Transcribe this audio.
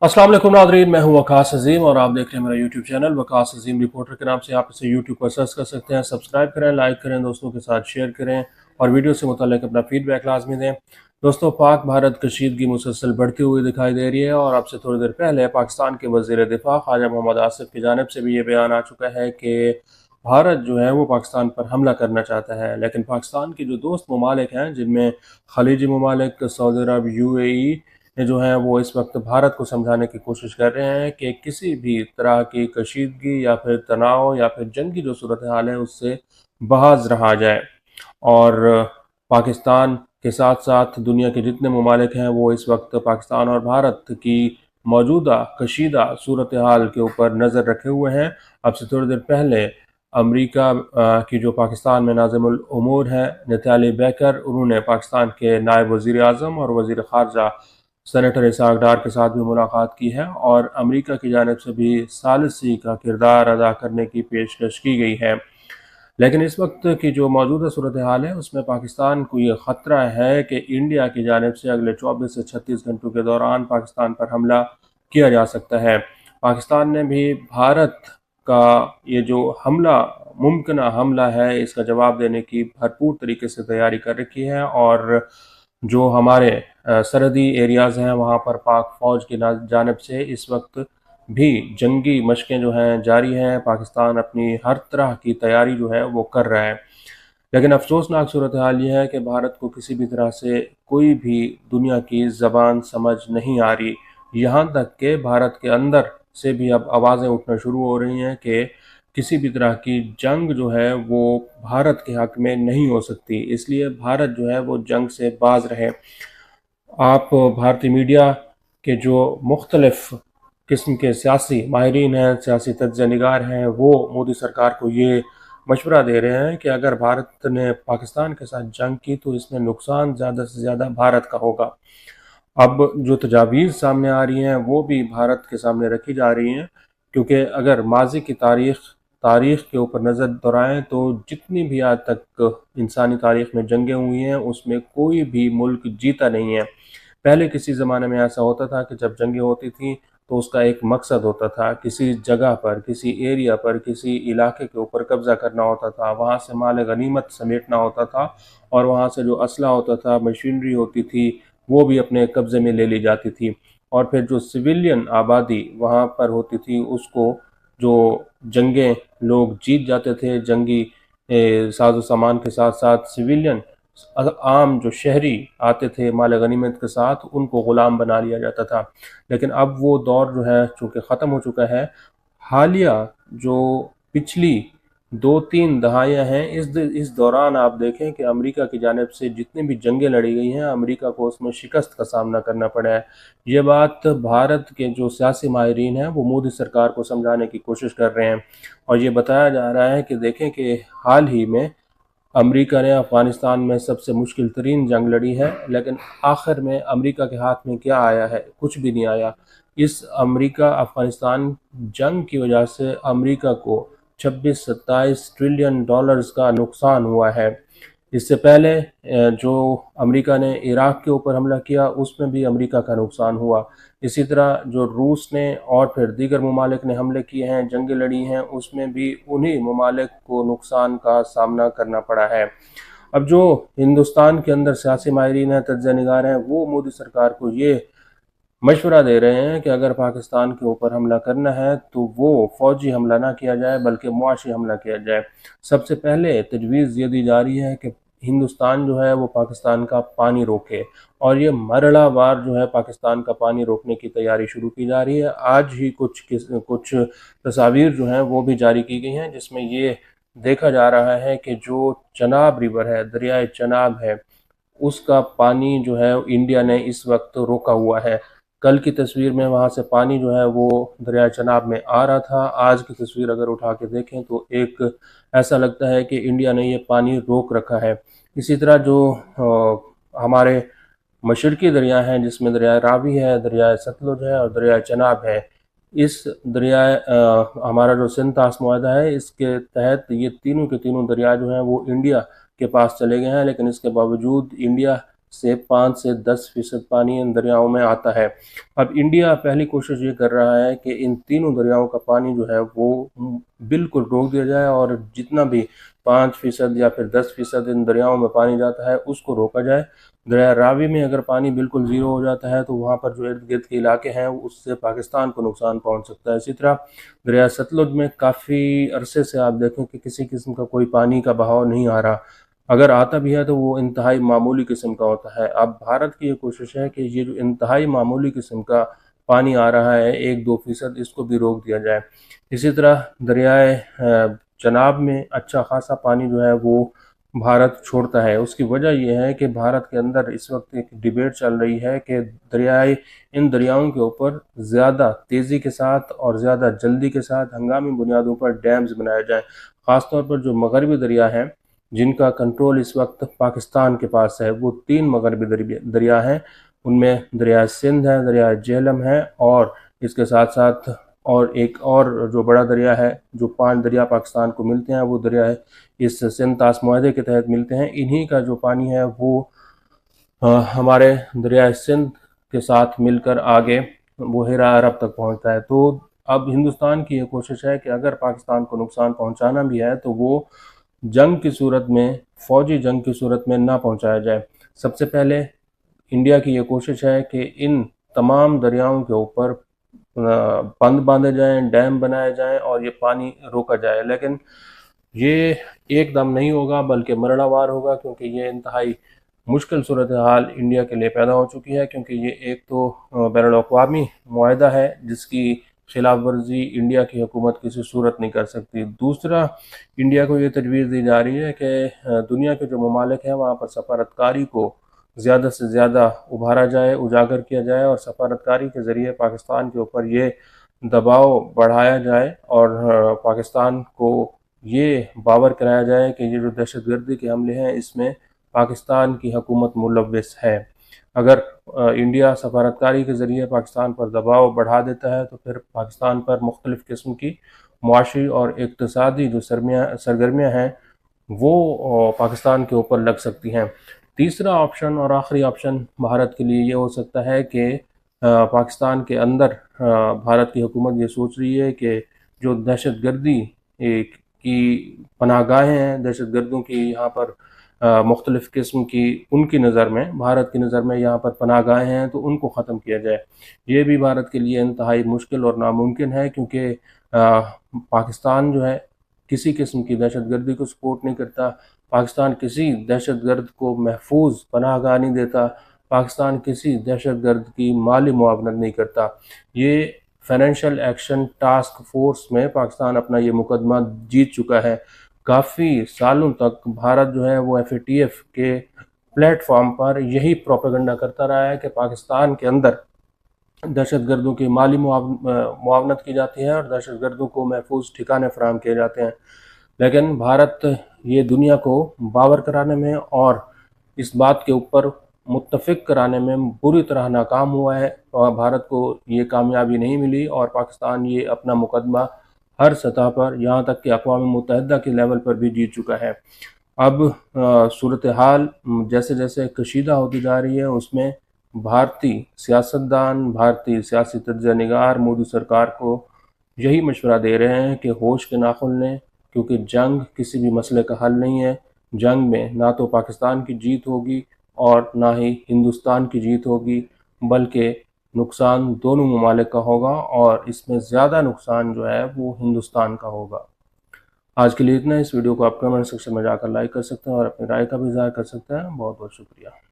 अस्सलाम वालेकुम नादरीन, मैं हूं वकास अजीम और आप देख रहे हैं मेरा यूट्यूब चैनल वकास अजीम रिपोर्टर के नाम से। आप इसे यूट्यूब पर सर्च कर सकते हैं। सब्सक्राइब करें, लाइक करें, दोस्तों के साथ शेयर करें और वीडियो से मुताल्लिक अपना फीडबैक लाजमी दें। दोस्तों, पाक भारत कशीदगी मुसलसल बढ़ती हुई दिखाई दे रही है और अब से थोड़ी देर पहले पाकिस्तान के वज़ीर दिफा ख्वाजा मोहम्मद आसिफ की जानिब से भी ये बयान आ चुका है कि भारत जो है वो पाकिस्तान पर हमला करना चाहता है। लेकिन पाकिस्तान के जो दोस्त ममालिक हैं, जिनमें खलीजी ममालिक, सऊदी अरब, UAE ये जो है वो इस वक्त भारत को समझाने की कोशिश कर रहे हैं कि किसी भी तरह की कशीदगी या फिर तनाव या फिर जंग की जो सूरत हाल है उससे बाज रहा जाए। और पाकिस्तान के साथ साथ दुनिया के जितने ममालिक हैं वो इस वक्त पाकिस्तान और भारत की मौजूदा कशीदा सूरत हाल के ऊपर नज़र रखे हुए हैं। अब से थोड़ी देर पहले अमेरिका की जो पाकिस्तान में नाज़िमुल उमूर है नताली बैकर, उन्होंने पाकिस्तान के नायब वज़ीर आज़म और वज़ीर ख़ारजा सेनेटर इसहाक डार के साथ भी मुलाकात की है और अमेरिका की जानिब से भी सालिसी का किरदार अदा करने की पेशकश की गई है। लेकिन इस वक्त की जो मौजूदा सूरत हाल है उसमें पाकिस्तान को ये ख़तरा है कि इंडिया की जानिब से अगले 24 से 36 घंटों के दौरान पाकिस्तान पर हमला किया जा सकता है। पाकिस्तान ने भी भारत का ये जो हमला, मुमकिन हमला है, इसका जवाब देने की भरपूर तरीके से तैयारी कर रखी है और जो हमारे सरहदी एरियाज़ हैं वहाँ पर पाक फ़ौज की जानिब से इस वक्त भी जंगी मशक़ें जो हैं जारी हैं। पाकिस्तान अपनी हर तरह की तैयारी जो है वो कर रहा है। लेकिन अफसोसनाक सूरत हाल ये है कि भारत को किसी भी तरह से कोई भी दुनिया की ज़बान समझ नहीं आ रही। यहाँ तक कि भारत के अंदर से भी अब आवाज़ें उठना शुरू हो रही हैं कि किसी भी तरह की जंग जो है वो भारत के हक़ में नहीं हो सकती, इसलिए भारत जो है वो जंग से बाज रहे। आप भारतीय मीडिया के जो मुख्तलिफ़ किस्म के सियासी माहिरीन हैं, सियासी तज्ज़िया निगार हैं, वो मोदी सरकार को ये मशवरा दे रहे हैं कि अगर भारत ने पाकिस्तान के साथ जंग की तो इसमें नुकसान ज़्यादा से ज़्यादा भारत का होगा। अब जो तजावीज़ सामने आ रही हैं वो भी भारत के सामने रखी जा रही हैं, क्योंकि अगर माजी की तारीख़ के ऊपर नज़र दौड़ाएँ तो जितनी भी आज तक इंसानी तारीख़ में जंगें हुई हैं उसमें कोई भी मुल्क जीता नहीं है। पहले किसी ज़माने में ऐसा होता था कि जब जंगें होती थीं तो उसका एक मकसद होता था, किसी जगह पर, किसी एरिया पर, किसी इलाके के ऊपर कब्ज़ा करना होता था, वहाँ से माल गनीमत समेटना होता था और वहाँ से जो असला होता था, मशीनरी होती थी, वो भी अपने कब्ज़े में ले ली जाती थी। और फिर जो सिविलियन आबादी वहाँ पर होती थी उसको जो जंगें लोग जीत जाते थे, जंगी साजो सामान के साथ साथ सिविलियन आम जो शहरी आते थे माल गनीमत के साथ, उनको ग़ुलाम बना लिया जाता था। लेकिन अब वो दौर जो है चूँकि ख़त्म हो चुका है। हालिया जो पिछली 2-3 दहाइयाँ हैं, इस दौरान आप देखें कि अमेरिका की जानिब से जितनी भी जंगें लड़ी गई हैं, अमेरिका को उसमें शिकस्त का सामना करना पड़ा है। ये बात भारत के जो सियासी माहिरीन हैं वो मोदी सरकार को समझाने की कोशिश कर रहे हैं और ये बताया जा रहा है कि देखें कि हाल ही में अमेरिका ने अफ़गानिस्तान में सबसे मुश्किल तरीन जंग लड़ी है, लेकिन आखिर में अमेरिका के हाथ में क्या आया है? कुछ भी नहीं आया। इस अमेरिका अफ़गानिस्तान जंग की वजह से अमेरिका को 26-27 ट्रिलियन डॉलर्स का नुकसान हुआ है। इससे पहले जो अमेरिका ने इराक़ के ऊपर हमला किया उसमें भी अमेरिका का नुकसान हुआ। इसी तरह जो रूस ने और फिर दीगर ममालिक ने हमले किए हैं, जंगें लड़ी हैं, उसमें भी उन्हीं ममालिक को नुकसान का सामना करना पड़ा है। अब जो हिंदुस्तान के अंदर सियासी माहिरीन हैं, तज्ज़िया निगार हैं, वो मोदी सरकार को ये मशवरा दे रहे हैं कि अगर पाकिस्तान के ऊपर हमला करना है तो वो फ़ौजी हमला ना किया जाए बल्कि मुआशी हमला किया जाए। सबसे पहले तजवीज़ ये दी जा रही है कि हिंदुस्तान जो है वो पाकिस्तान का पानी रोके और ये मरहलावार जो है पाकिस्तान का पानी रोकने की तैयारी शुरू की जा रही है। आज ही कुछ तस्वीर जो हैं वो भी जारी की गई हैं जिसमें ये देखा जा रहा है कि जो चनाब रिवर है, दरियाए चनाब है, उसका पानी जो है इंडिया ने इस वक्त रोका हुआ है। कल की तस्वीर में वहाँ से पानी जो है वो दरिया चनाब में आ रहा था। आज की तस्वीर अगर उठा के देखें तो एक ऐसा लगता है कि इंडिया ने ये पानी रोक रखा है। इसी तरह जो हमारे मशरकी दरिया हैं जिसमें दरिया रावी है, दरिया सतलुज है और दरिया चनाब है, इस दरिया हमारा जो सिंध तास मुआहदा है इसके तहत ये तीनों के तीनों दरिया जो हैं वो इंडिया के पास चले गए हैं, लेकिन इसके बावजूद इंडिया से 5 से 10% पानी इन दरियाओं में आता है। अब इंडिया पहली कोशिश ये कर रहा है कि इन तीनों दरियाओं का पानी जो है वो बिल्कुल रोक दिया जाए और जितना भी 5% या फिर 10% इन दरियाओं में पानी जाता है उसको रोका जाए। दरिया रावी में अगर पानी बिल्कुल ज़ीरो हो जाता है तो वहाँ पर जो इर्द गिर्द के इलाके हैं उससे पाकिस्तान को नुकसान पहुँच सकता है। इसी तरह दरिया सतलुज में काफ़ी अरसे से आप देखें कि किसी किस्म का कोई पानी का बहाव नहीं आ रहा, अगर आता भी है तो वो इंतहाई मामूली किस्म का होता है। अब भारत की ये कोशिश है कि ये जो इंतहाई मामूली किस्म का पानी आ रहा है 1-2% इसको भी रोक दिया जाए। इसी तरह दरियाए चनाब में अच्छा खासा पानी जो है वो भारत छोड़ता है। उसकी वजह यह है कि भारत के अंदर इस वक्त एक डिबेट चल रही है कि इन दरियाओं के ऊपर ज़्यादा तेज़ी के साथ और ज़्यादा जल्दी के साथ हंगामी बुनियादों पर डैम्स बनाए जाएँ। ख़ासतौर पर जो मगरबी दरिया हैं जिनका कंट्रोल इस वक्त पाकिस्तान के पास है, वो 3 मगरबी दरिया हैं। उनमें दरिया सिंध है, दरिया झेलम है और इसके साथ साथ और एक और जो बड़ा दरिया है, जो 5 दरिया पाकिस्तान को मिलते हैं वो दरिया है इस सिंध तास मुआहदे के तहत मिलते हैं। इन्हीं का जो पानी है वो हमारे दरिया सिंध के साथ मिलकर आगे बहेरा अरब तक पहुंचता है। तो अब हिंदुस्तान की ये कोशिश है कि अगर पाकिस्तान को नुकसान पहुंचाना भी है तो वो जंग की सूरत में, फौजी जंग की सूरत में ना पहुंचाया जाए। सबसे पहले इंडिया की ये कोशिश है कि इन तमाम दरियाओं के ऊपर बंद बांधे जाएं, डैम बनाए जाएं और ये पानी रोका जाए, लेकिन ये एकदम नहीं होगा बल्कि मरड़ावार होगा, क्योंकि ये इंतहाई मुश्किल सूरत हाल इंडिया के लिए पैदा हो चुकी है। क्योंकि ये एक तो बैनुल-अक़वामी मुआहदा है जिसकी खिलाफ वर्जी इंडिया की हुकूमत किसी सूरत नहीं कर सकती। दूसरा, इंडिया को ये तजवीज़ दी जा रही है कि दुनिया के जो ममालिक हैं वहाँ पर सफारतकारी को ज़्यादा से ज़्यादा उभारा जाए, उजागर किया जाए और सफारतकारी के ज़रिए पाकिस्तान के ऊपर ये दबाव बढ़ाया जाए और पाकिस्तान को ये बावर कराया जाए कि ये जो दहशतगर्दी के हमले हैं इसमें पाकिस्तान की हुकूमत मुलव्विस है। अगर इंडिया सफारतकारी के ज़रिए पाकिस्तान पर दबाव बढ़ा देता है तो फिर पाकिस्तान पर मुख्तलिफ़ किस्म की मुआशी और इक़्तिसादी जो सरगर्मियाँ हैं वो पाकिस्तान के ऊपर लग सकती हैं। तीसरा ऑप्शन और आखिरी ऑप्शन भारत के लिए ये हो सकता है कि पाकिस्तान के अंदर भारत की हुकूमत ये सोच रही है कि जो दहशतगर्दी की पनाहगाहें हैं, दहशतगर्दों की यहाँ पर मुख्तलिफ़ किस्म की उनकी नज़र में, भारत की नज़र में यहाँ पर पनाहगाहें हैं तो उनको ख़त्म किया जाए। ये भी भारत के लिए इंतहाई मुश्किल और नामुमकिन है, क्योंकि पाकिस्तान जो है किसी किस्म की दहशतगर्दी को सपोर्ट नहीं करता। पाकिस्तान किसी दहशतगर्द को महफूज पनाहगाह नहीं देता। पाकिस्तान किसी दहशतगर्द की माली मुआवनत नहीं करता। ये फाइनेंशियल एक्शन टास्क फोर्स में पाकिस्तान अपना ये मुकदमा जीत चुका है। काफ़ी सालों तक भारत जो है वो FATF के प्लेटफॉर्म पर यही प्रोपेगेंडा करता रहा है कि पाकिस्तान के अंदर दहशतगर्दों की माली मुआवनत की जाती है और दहशतगर्दों को महफूज ठिकाने फराहम किए जाते हैं। लेकिन भारत ये दुनिया को बावर कराने में और इस बात के ऊपर मुत्तफ़िक कराने में बुरी तरह नाकाम हुआ है और भारत को ये कामयाबी नहीं मिली और पाकिस्तान ये अपना मुकदमा हर सतह पर, यहाँ तक कि अक़वाम मुत्तहिदा के लेवल पर भी जीत चुका है। अब सूरत हाल जैसे जैसे कशीदा होती जा रही है उसमें भारतीय सियासतदान, भारतीय सियासी तज्ज़िया-निगार मोदी सरकार को यही मशवरा दे रहे हैं कि होश के नाखुन लें, क्योंकि जंग किसी भी मसले का हल नहीं है। जंग में ना तो पाकिस्तान की जीत होगी और ना ही हिंदुस्तान की जीत होगी, बल्कि नुकसान दोनों ममालिक का होगा और इसमें ज़्यादा नुकसान जो है वो हिंदुस्तान का होगा। आज के लिए इतना। इस वीडियो को आप कमेंट सेक्शन में जाकर लाइक कर सकते हैं और अपनी राय का भी इज़हार कर सकते हैं। बहुत बहुत शुक्रिया।